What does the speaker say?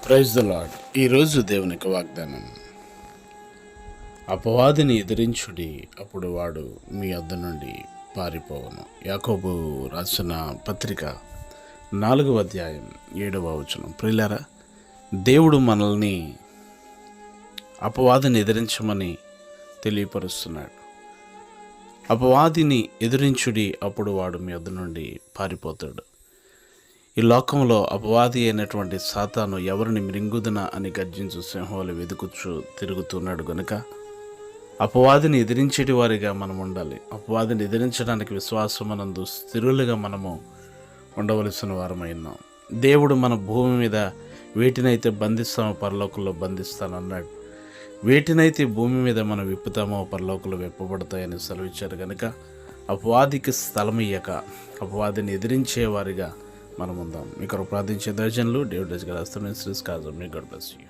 Praise the lord. ఈరోజు దేవునికి వాగ్దానం, అపవాదిని ఎదిరించుడి, అప్పుడు వాడు మీ వద్ద నుండి పారిపోవను. యాకోబు రాసిన పత్రిక 4వ అధ్యాయం 7వ వచనం. ప్రియులారా, దేవుడు మనల్ని అపవాదిని ఎదిరించమని తెలియపరుస్తున్నాడు. అపవాదిని ఎదిరించుడి, అప్పుడు వాడు మీ వద్ద నుండి పారిపోతాడు. ఈ లోకంలో అపవాది అయినటువంటి సాతాను ఎవరిని మృంగుదున అని గర్జించు సింహాలు వెతుకుచు తిరుగుతున్నాడు గనుక అపవాదిని ఎదిరించేటి వారిగా మనం ఉండాలి. అపవాదిని ఎదిరించడానికి విశ్వాసమనందు స్థిరులుగా మనము ఉండవలసిన వారమైనాం. దేవుడు మన భూమి మీద వేటినైతే బంధిస్తామో పరలోకంలో బంధిస్తానన్నాడు. వేటినైతే భూమి మీద మనం విప్పుతామో పరలోకంలో విప్పబడతాయని సెలవిచ్చారు కనుక అపవాదికి స్థలం ఇయ్యక అపవాదిని ఎదిరించే వారిగా మనం ఉందాం. మీకు ప్రార్థించే దర్శనలు డేవిడ్ గారు. మీ గాడ్ బ్లెస్ యూ.